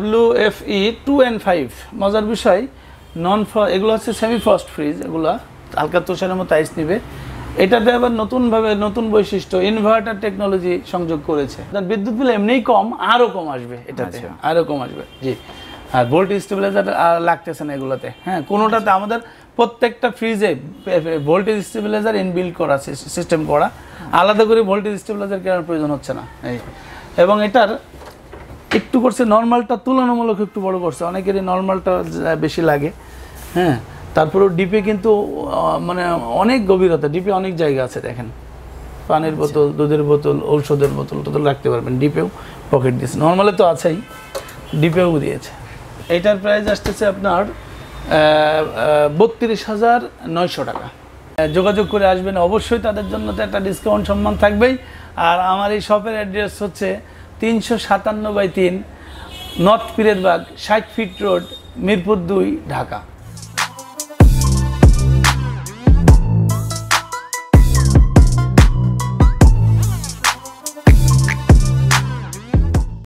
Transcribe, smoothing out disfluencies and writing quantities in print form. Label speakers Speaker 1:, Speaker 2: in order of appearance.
Speaker 1: WFE 2 and 5 মজার বিষয় এগুলো হচ্ছে সেমি ফ্রস্ট ফ্রিজ, এগুলো হালকা তুষারের মতো আইস নিবে। এটাতে আবার নতুন বৈশিষ্ট্য ইনভার্টার টেকনোলজি সংযোগ করেছে। বিদ্যুৎ বিল এমনিই কম, আরও কম আসবে এটাতে, আরও কম আসবে। জি, আর ভোল্টেজ স্টেবিলাইজার লাগতেছে না এগুলোতে। হ্যাঁ, কোনোটাতে আমাদের প্রত্যেকটা ফ্রিজে ভোল্টেজ স্টেবিলাইজার ইনবিল্ড করা, সিস্টেম করা, আলাদা করে ভোল্টেজ স্টেবিলাইজার কেনার প্রয়োজন হচ্ছে না। এই এবং এটার একটু করছে নর্মালটা তুলনামূলক একটু বড় করছে, অনেকেরই নর্মালটা বেশি লাগে। হ্যাঁ, তারপরেও ডিপে কিন্তু মানে অনেক গভীরতা, ডিপে অনেক জায়গা আছে। দেখেন, পানির বোতল, দুধের বোতল, ঔষধের বোতল রাখতে পারবেন। ডিপেও পকেট দিয়েছে, নর্মালে তো আছেই, ডিপেও দিয়েছে। এইটার প্রাইস আসতেছে আপনার 32,900 টাকা। যোগাযোগ করে আসবেন অবশ্যই, তাদের জন্য তো একটা ডিসকাউন্ট সম্মান থাকবেই। আর আমার এই শপের অ্যাড্রেস হচ্ছে 357/3 নর্থ পীরের বাগ, 60 ফিট রোড, মিরপুর 2, ঢাকা।